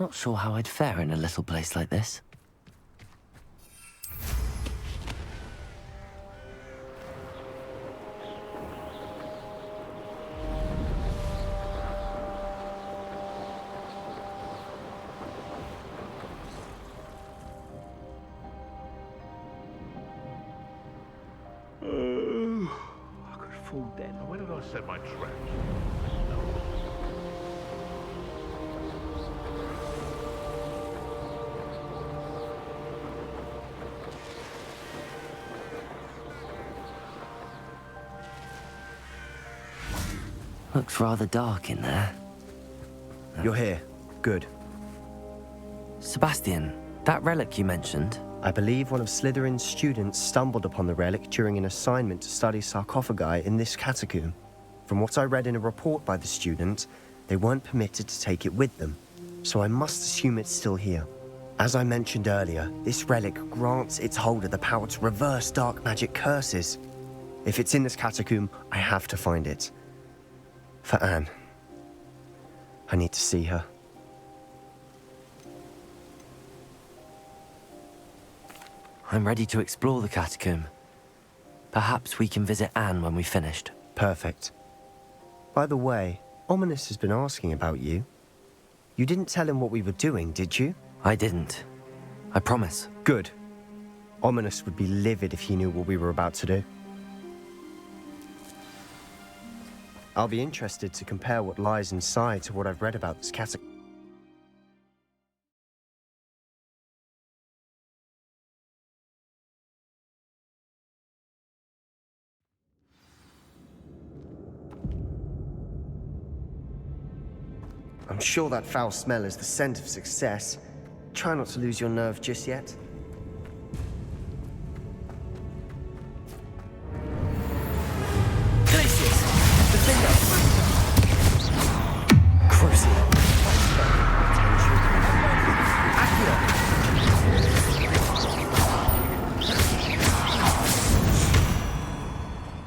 Not sure how I'd fare in a little place like this. I could fall dead. Where did I set my traps? Looks rather dark in there. You're here. Good. Sebastian, that relic you mentioned, I believe one of Slytherin's students stumbled upon the relic during an assignment to study sarcophagi in this catacomb. From what I read in a report by the student, they weren't permitted to take it with them, so I must assume it's still here. As I mentioned earlier, this relic grants its holder the power to reverse dark magic curses. If it's in this catacomb, I have to find it. For Anne. I need to see her. I'm ready to explore the catacomb. Perhaps we can visit Anne when we've finished. Perfect. By the way, Ominous has been asking about you. You didn't tell him what we were doing, did you? I didn't. I promise. Good. Ominous would be livid if he knew what we were about to do. I'll be interested to compare what lies inside to what I've read about this catacomb. I'm sure that foul smell is the scent of success. Try not to lose your nerve just yet.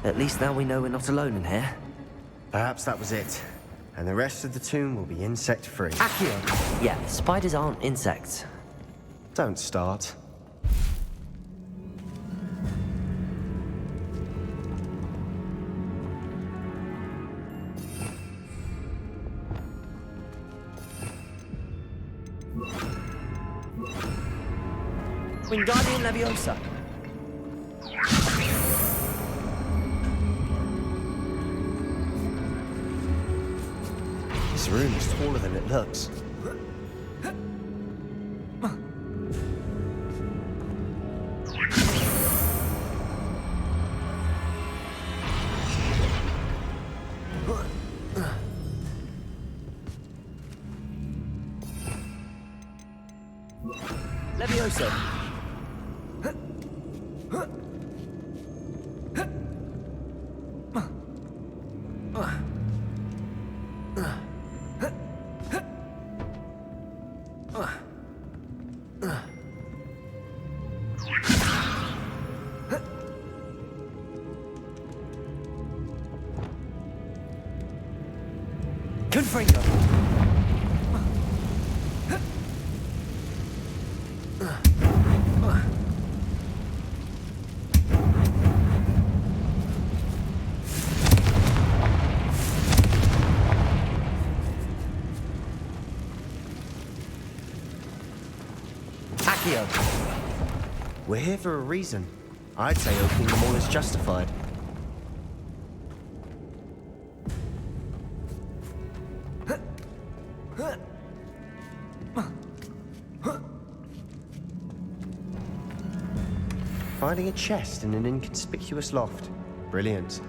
At least now we know we're not alone in here. Perhaps that was it. And the rest of the tomb will be insect-free. Accio! Yeah, spiders aren't insects. Don't start. Wingardium Leviosa. This room is taller than it looks. Leviosa. Confringo. Accio. We're here for a reason. I'd say opening them all is justified. Finding a chest in an inconspicuous loft. Brilliant.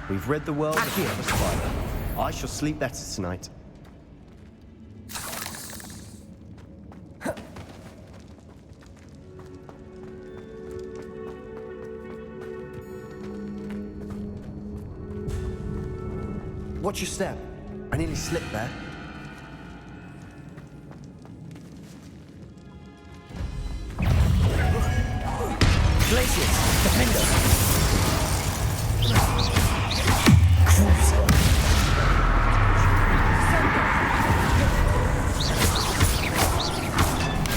We've rid the world of the other spider. I shall sleep better tonight. Watch your step. I nearly slipped there. Glaciers! Defender! Cruiser!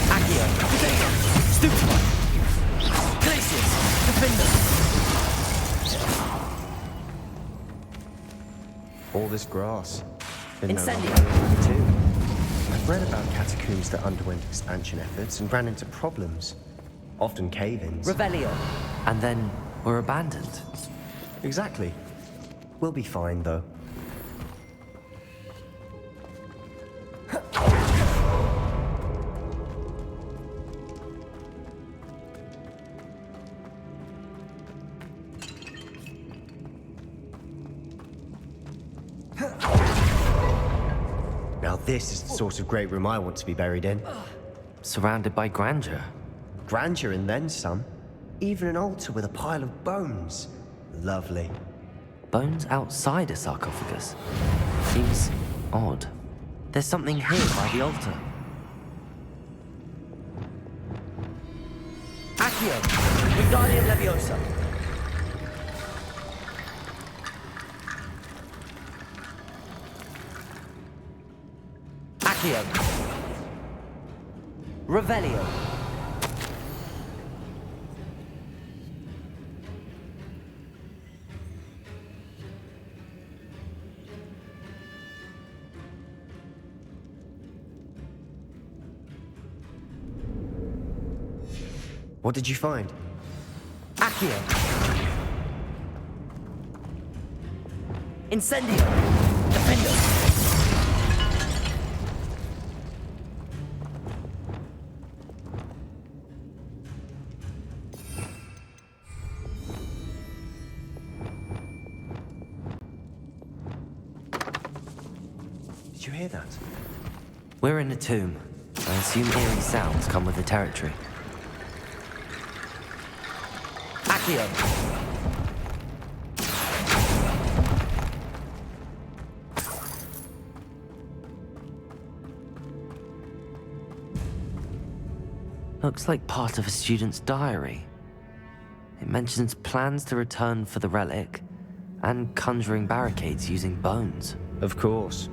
Accio! Defender! Stupefy! Glaciers! Defender! All this grass. Been no Incendio. longer too. I've read about catacombs that underwent expansion efforts and ran into problems. Often cave-ins. Revelio. And then were abandoned. Exactly. We'll be fine, though. Now this is the sort of great room I want to be buried in. Surrounded by grandeur. Grandeur and then some. Even an altar with a pile of bones. Lovely. Bones outside a sarcophagus. Seems odd. There's something here by the altar. Accio! Wingardium Leviosa! Accio! Revelio! What did you find? Accio! Incendio! Defender! Did you hear that? We're in a tomb. I assume eerie sounds come with the territory. Accio! Looks like part of a student's diary. It mentions plans to return for the relic and conjuring barricades using bones. Of course.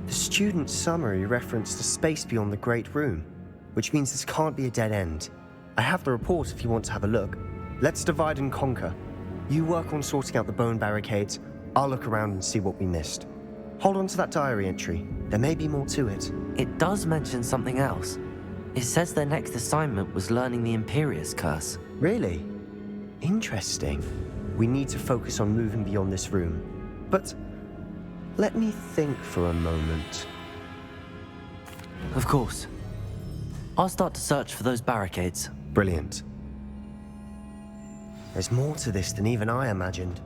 The student's summary referenced a space beyond the Great Room, which means this can't be a dead end. I have the report if you want to have a look. Let's divide and conquer. You work on sorting out the bone barricades. I'll look around and see what we missed. Hold on to that diary entry. There may be more to it. It does mention something else. It says their next assignment was learning the Imperius Curse. Really? Interesting. We need to focus on moving beyond this room. But let me think for a moment. Of course. I'll start to search for those barricades. Brilliant. There's more to this than even I imagined.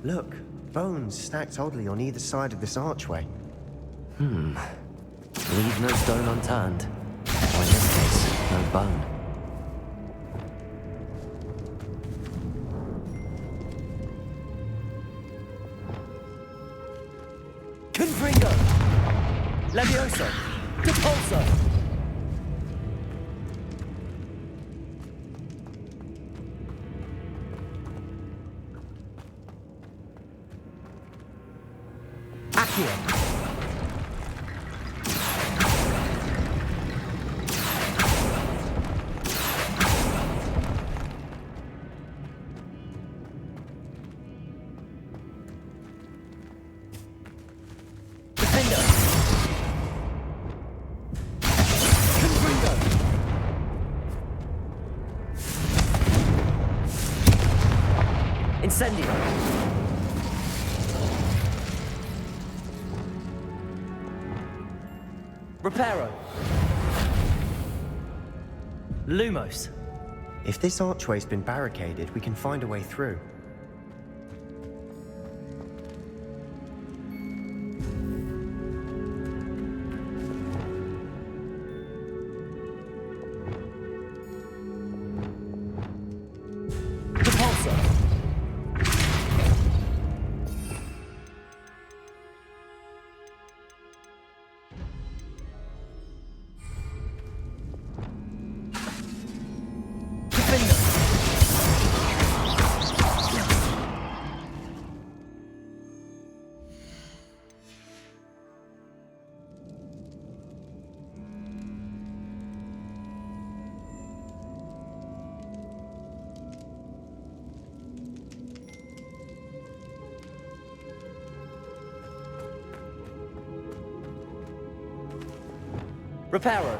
Look, bones stacked oddly on either side of this archway. Leave no stone unturned. Or in this case, no bone. Confringo! Levioso! Depulso! Accio! Incendio! Reparo! Lumos! If this archway's been barricaded, we can find a way through. Reparo.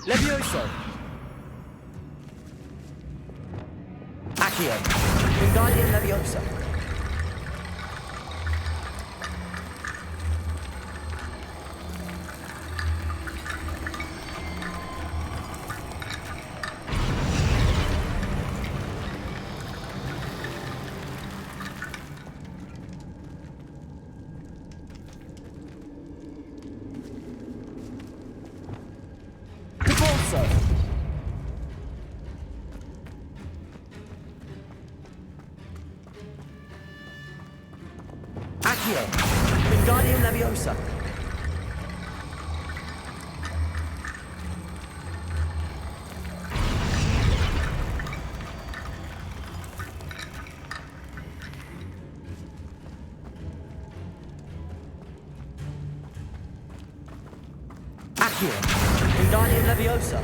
Levioso. Accio. Wingardium Leviosa. Debolso. Accio. Wingardium Leviosa. Accio. Wingardium Leviosa.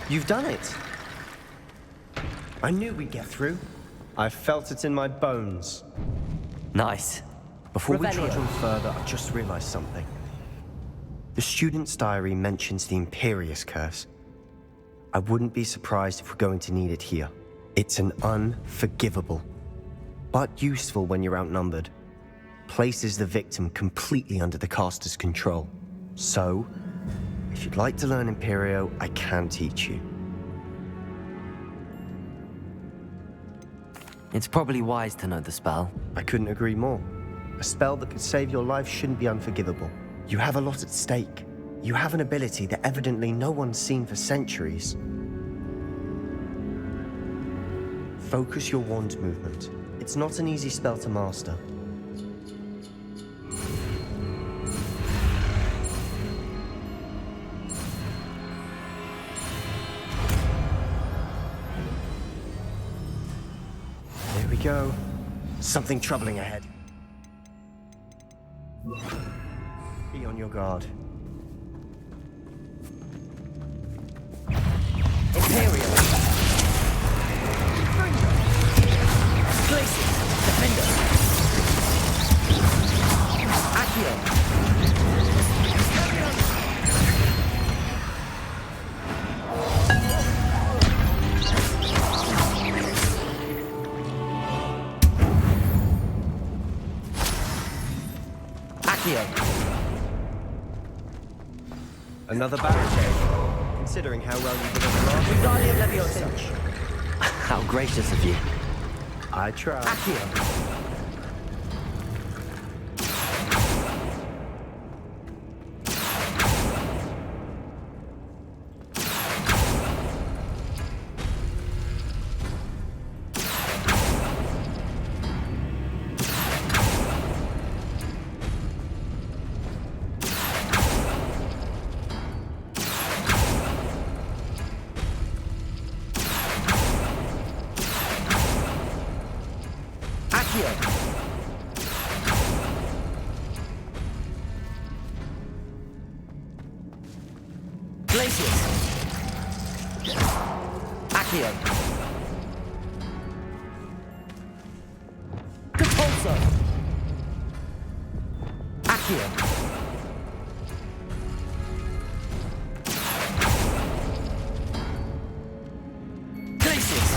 You've done it. I knew we'd get through. I felt it in my bones. Nice. Before we Revelio. trudge on further, I just realized something. The student's diary mentions the Imperious Curse. I wouldn't be surprised if we're going to need it here. It's an unforgivable, but useful when you're outnumbered. Places the victim completely under the caster's control. So, if you'd like to learn Imperio, I can teach you. It's probably wise to know the spell. I couldn't agree more. A spell that could save your life shouldn't be unforgivable. You have a lot at stake. You have an ability that evidently no one's seen for centuries. Focus your wand movement. It's not an easy spell to master. There we go. Something troubling ahead. Be on your guard. Imperial. Glacius. Defender. Accio. Accio. Another barricade. Considering how well you did on the last Wingardium Leviosa. How gracious of you. I tried. Accio. Accio. Glacius. Accio. Compulso. Accio. Glacius.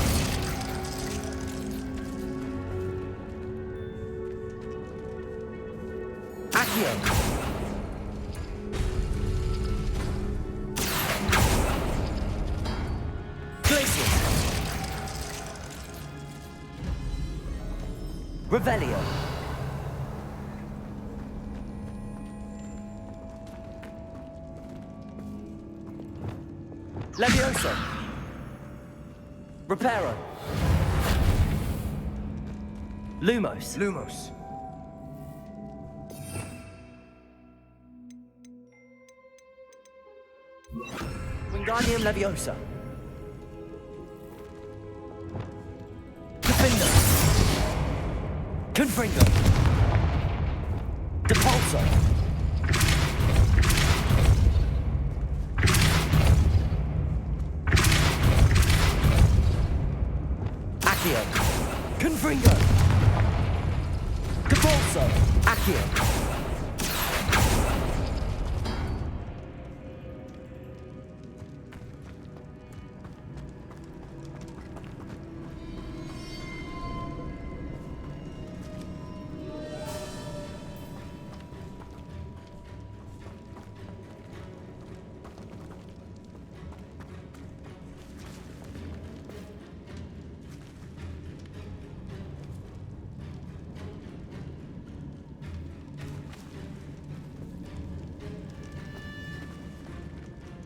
Accio. Glacius. Revelio. Levioso. Reparo. Lumos. Lumos. Wingardium Leviosa. Defender. Confringo. Depulso. Accio. Confringo. Depulso. Accio.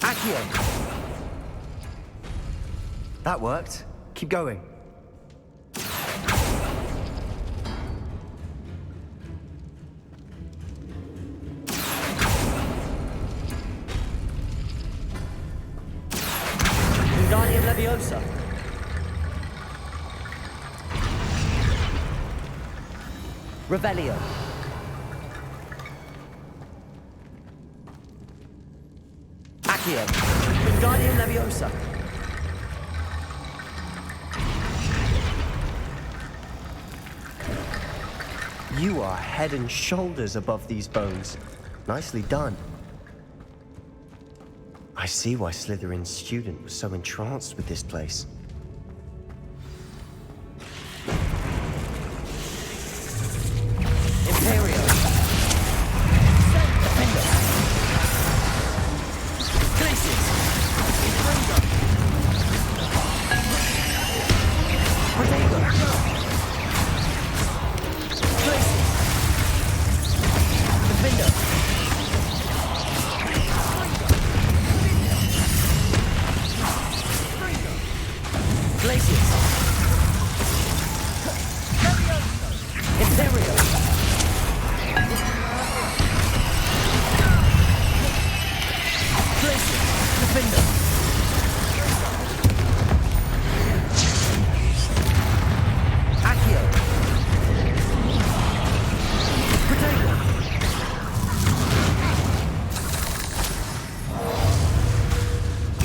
Accio. That worked. Keep going. Wingardium Leviosa. Revelio. Accio. Wingardium Leviosa. You are head and shoulders above these bones. Nicely done. I see why Slytherin's student was so entranced with this place. Imperio. Defender. Glacius. Infringo. Protego. Glacius. Defender. Glacius. Imperio. Glacius. Defender. Accio. Protego.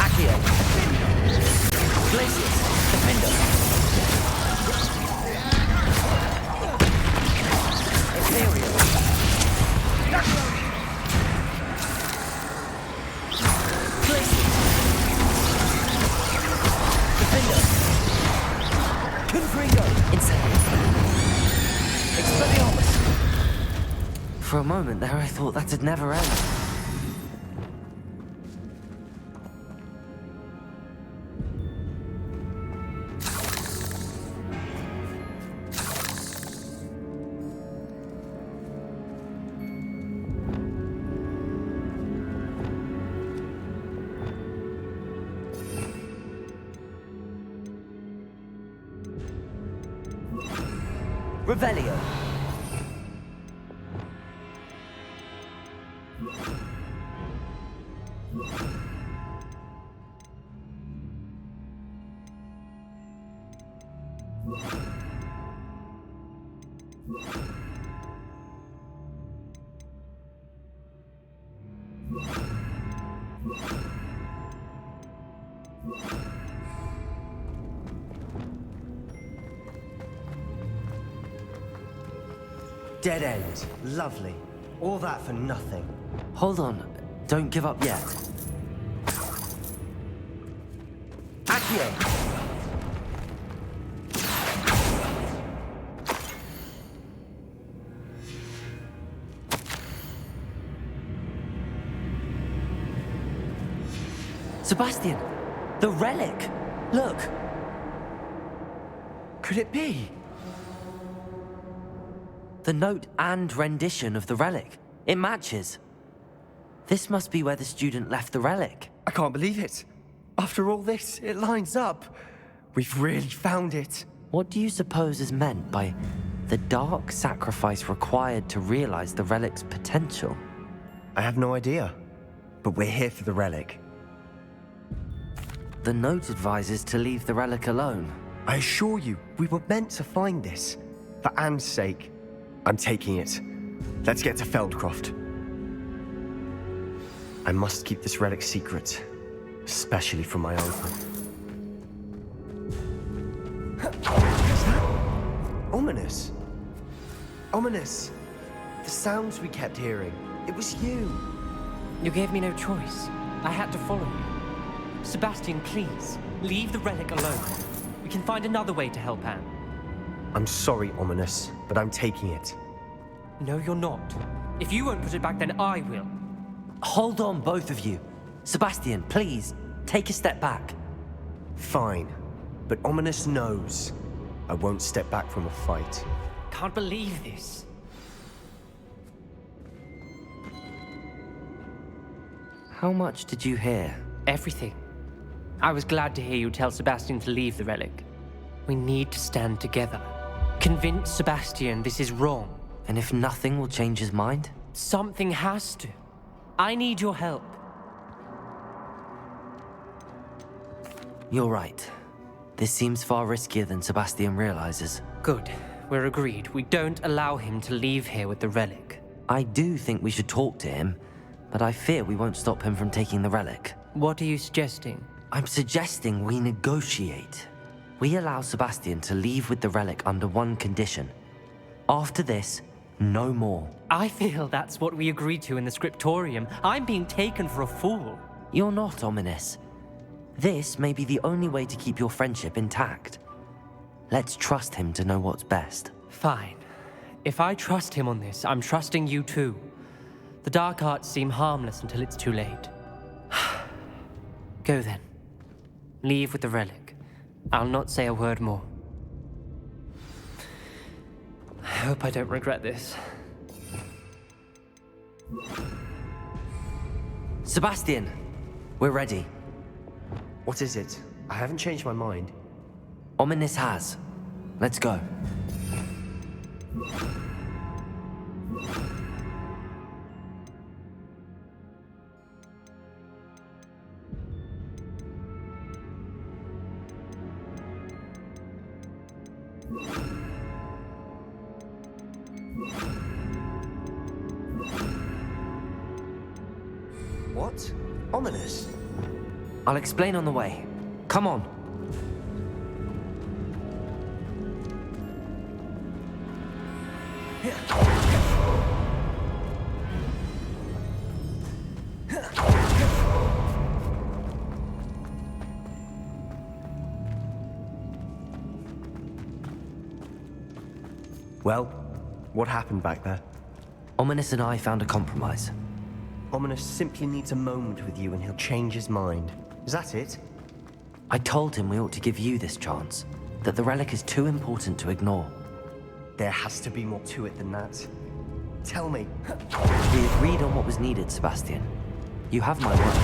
Accio. Glacius. Defender. Imperio. Glacius. Defender. Confringo. Incendio. Expelliarmus. For a moment there, I thought that'd never end. Revelio. Dead end. Lovely. All that for nothing. Hold on, don't give up yet. Accio. Sebastian, the relic. Look. Could it be? The note and rendition of the relic. It matches. This must be where the student left the relic. I can't believe it. After all this, it lines up. We've really found it. What do you suppose is meant by the dark sacrifice required to realize the relic's potential? I have no idea. But we're here for the relic. The note advises to leave the relic alone. I assure you, we were meant to find this. For Anne's sake. I'm taking it. Let's get to Feldcroft. I must keep this relic secret, especially from my uncle. Is that ominous? Ominous! The sounds we kept hearing. It was you. You gave me no choice. I had to follow you. Sebastian, please, leave the relic alone. We can find another way to help Anne. I'm sorry, Ominous, but I'm taking it. No, you're not. If you won't put it back, then I will. Hold on, both of you. Sebastian, please, take a step back. Fine, but Ominous knows I won't step back from a fight. Can't believe this. How much did you hear? Everything. I was glad to hear you tell Sebastian to leave the relic. We need to stand together. Convince Sebastian this is wrong. And if nothing will change his mind? Something has to. I need your help. You're right. This seems far riskier than Sebastian realizes. Good. We're agreed. We don't allow him to leave here with the relic. I do think we should talk to him, but I fear we won't stop him from taking the relic. What are you suggesting? I'm suggesting we negotiate. We allow Sebastian to leave with the relic under one condition. After this, no more. I feel that's what we agreed to in the scriptorium. I'm being taken for a fool. You're not, Ominous. This may be the only way to keep your friendship intact. Let's trust him to know what's best. Fine. If I trust him on this, I'm trusting you too. The dark arts seem harmless until it's too late. Go then. Leave with the relic. I'll not say a word more. I hope I don't regret this. Sebastian, we're ready. What is it? I haven't changed my mind. Ominous has. Let's go. What? Ominous? I'll explain on the way. Come on. Well, what happened back there? Ominous and I found a compromise. Ominous simply needs a moment with you and he'll change his mind. Is that it? I told him we ought to give you this chance, that the relic is too important to ignore. There has to be more to it than that. Tell me. We agreed on what was needed, Sebastian. You have my word.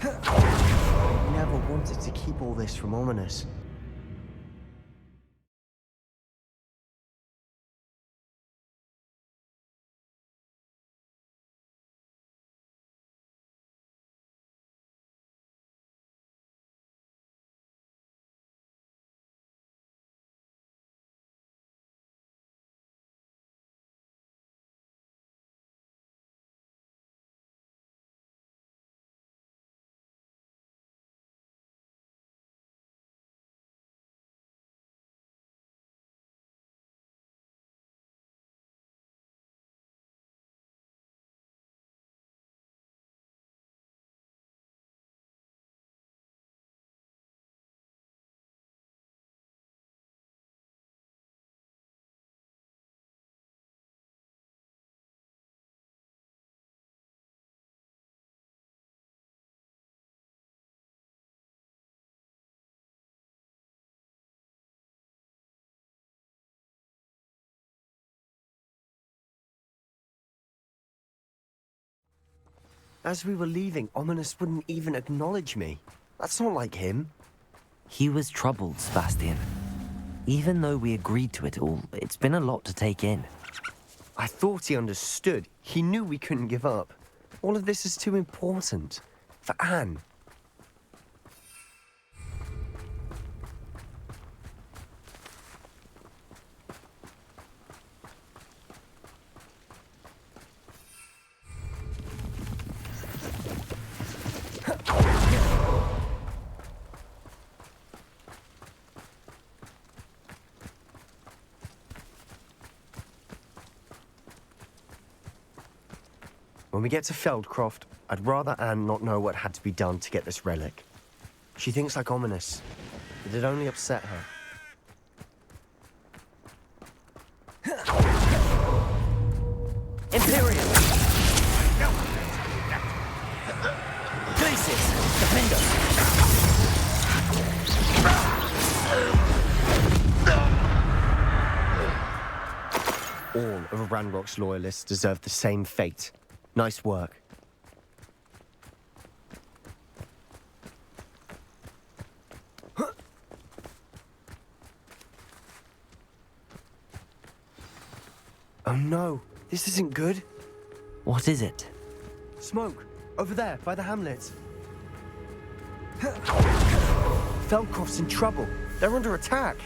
I never wanted to keep all this from Ominous. As we were leaving, Ominous wouldn't even acknowledge me. That's not like him. He was troubled, Sebastian. Even though we agreed to it all, it's been a lot to take in. I thought he understood. He knew we couldn't give up. All of this is too important. For Anne. When we get to Feldcroft, I'd rather Anne not know what had to be done to get this relic. She thinks like ominous. It'd only upset her. Imperium! Glacis! Defender! All of Ranrock's loyalists deserve the same fate. Nice work. Oh no, this isn't good. What is it? Smoke, over there, by the hamlet. Feldcroft's in trouble. They're under attack.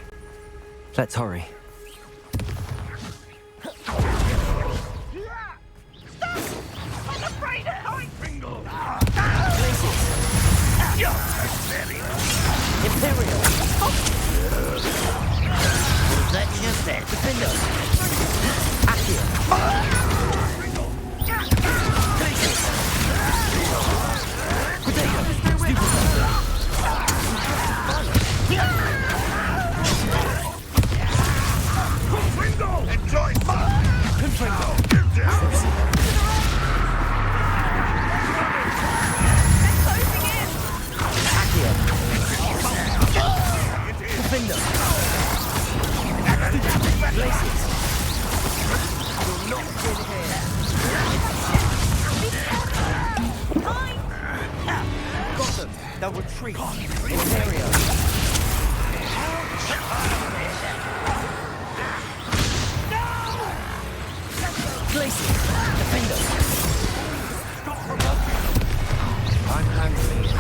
Let's hurry. Imperial! That you just said. Defender! Accio! Glacis! Potato! Enjoy! Confringo! Accio! Defender! Glacis! You'll not win here! Got them! They'll retreat! Imperial! Glacis! Defender! Stop provoking! I'm handling it.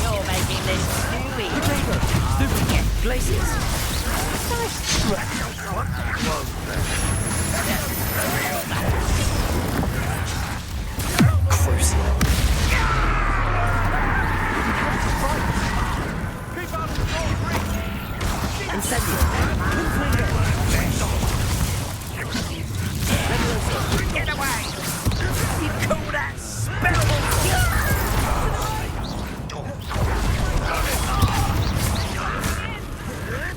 You're making this stewy! Potato! Stupid! Glacis! Crucial! Incendio! Get away! You call that spell?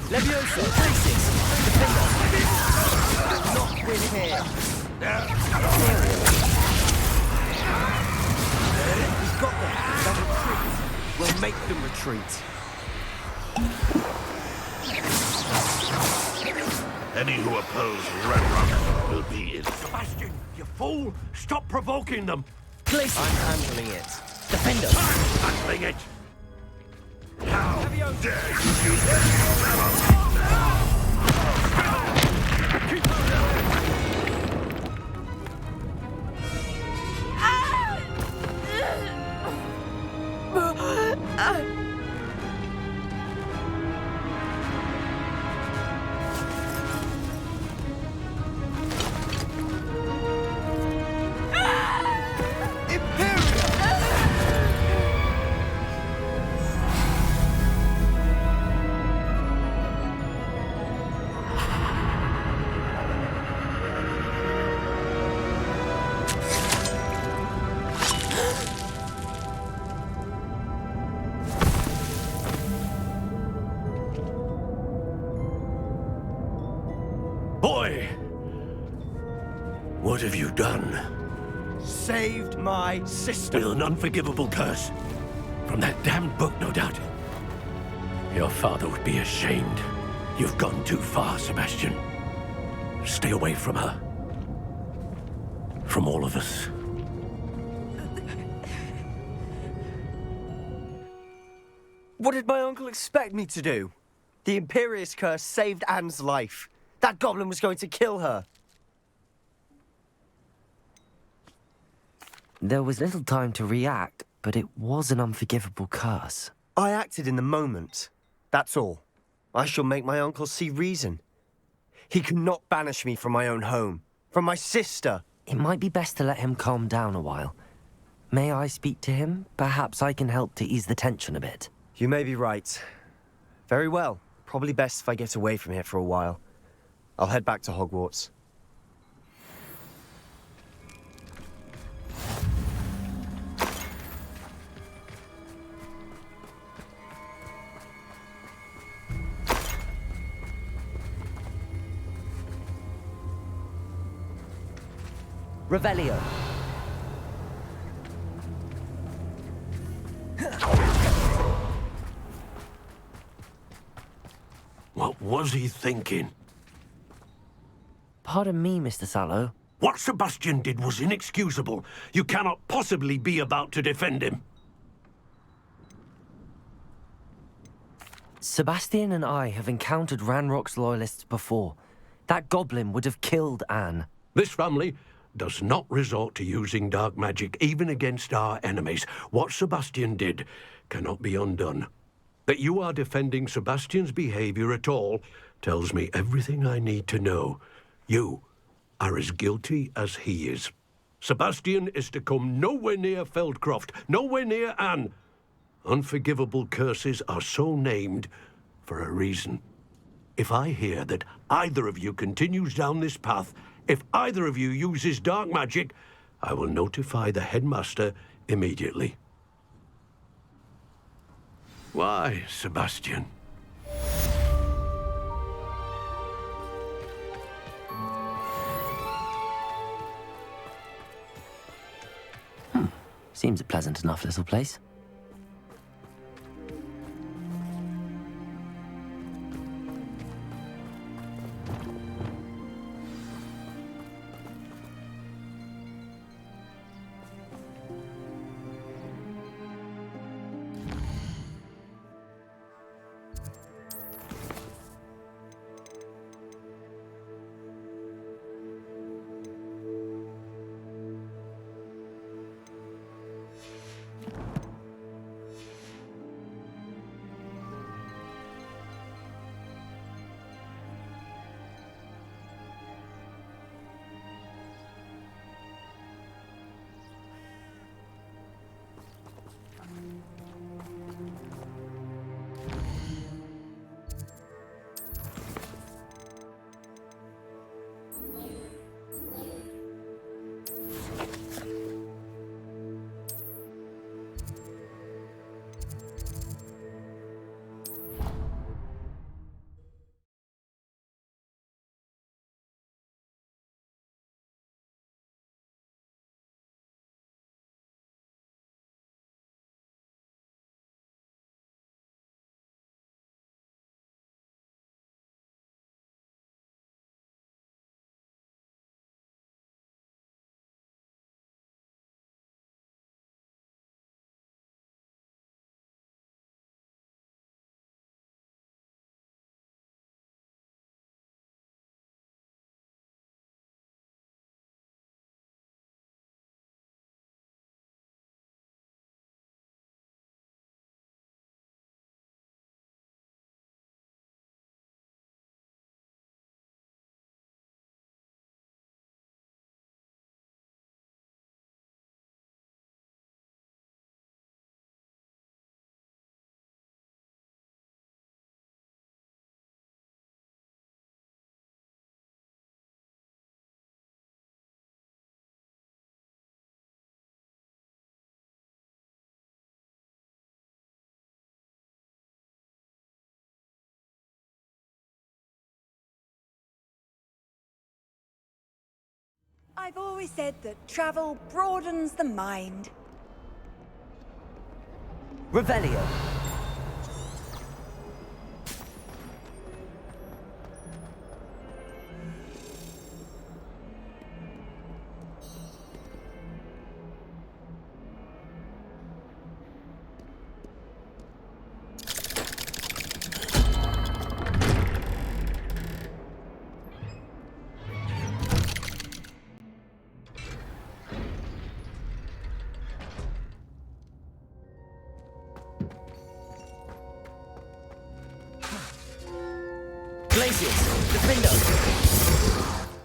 Leviosa! Glacis! Defender! Not win here! We've got them! They'll retreat! We'll make them retreat! Any who oppose Ranrock will be in. Sebastian, you fool! Stop provoking them! Glacis! I'm handling it. Defender! Handling it! How dare you use Boy! What have you done? Saved my sister. With an unforgivable curse. From that damned book, no doubt. Your father would be ashamed. You've gone too far, Sebastian. Stay away from her. From all of us. What did my uncle expect me to do? The Imperius curse saved Anne's life. That goblin was going to kill her. There was little time to react, but it was an unforgivable curse. I acted in the moment. That's all. I shall make my uncle see reason. He cannot banish me from my own home, from my sister. It might be best to let him calm down a while. May I speak to him? Perhaps I can help to ease the tension a bit. You may be right. Very well. Probably best if I get away from here for a while. I'll head back to Hogwarts. Revelio. What was he thinking? Pardon me, Mr. Sallow. What Sebastian did was inexcusable. You cannot possibly be about to defend him. Sebastian and I have encountered Ranrock's loyalists before. That goblin would have killed Anne. This family does not resort to using dark magic even against our enemies. What Sebastian did cannot be undone. That you are defending Sebastian's behavior at all tells me everything I need to know. You are as guilty as he is. Sebastian is to come nowhere near Feldcroft, nowhere near Anne. Unforgivable curses are so named for a reason. If I hear that either of you continues down this path, if either of you uses dark magic, I will notify the headmaster immediately. Why, Sebastian? Seems a pleasant enough little place. I've always said that travel broadens the mind. Revelio.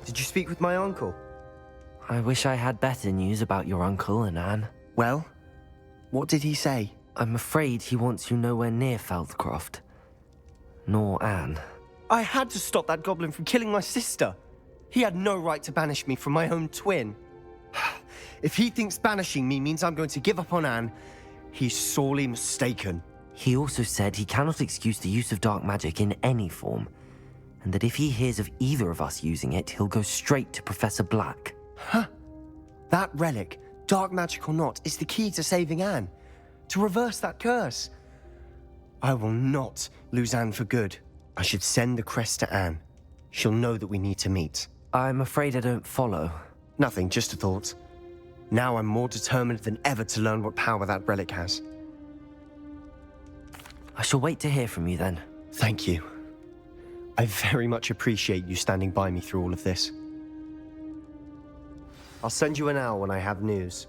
Did you speak with my uncle? I wish I had better news about your uncle and Anne. Well, what did he say? I'm afraid he wants you nowhere near Feldcroft. Nor Anne. I had to stop that goblin from killing my sister. He had no right to banish me from my own twin. If he thinks banishing me means I'm going to give up on Anne, he's sorely mistaken. He also said he cannot excuse the use of dark magic in any form, and that if he hears of either of us using it, he'll go straight to Professor Black. Huh? That relic, dark magic or not, is the key to saving Anne. To reverse that curse. I will not lose Anne for good. I should send the crest to Anne. She'll know that we need to meet. I'm afraid I don't follow. Nothing, just a thought. Now I'm more determined than ever to learn what power that relic has. I shall wait to hear from you then. Thank you. I very much appreciate you standing by me through all of this. I'll send you an owl when I have news.